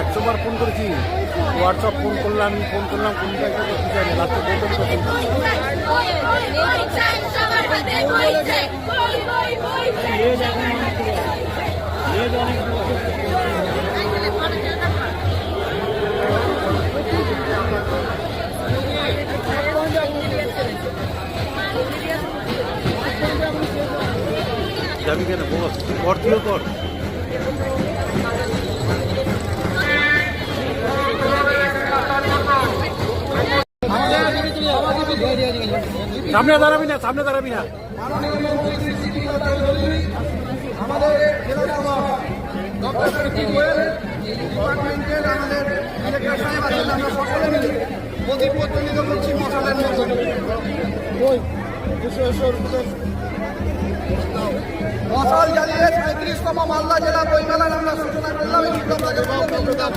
একশোবার ফোন করেছি, WhatsApp phone করলাম কোন জায়গায় লাস্টে যাবি কেন বল, কর তুইও কর। সামনে দাঁড়াবি না, সামনে দাঁড়াবি না। আমাদের ডিপার্টমেন্টের আমাদের আমরা সকলে মিলে প্রদীপ প্রজ্বলিত করছি মশালের মতন। মশাল জ্বালিয়ে 37তম মালদা জেলা বইমেলার আমরা সূচনা করলাম। আমাদের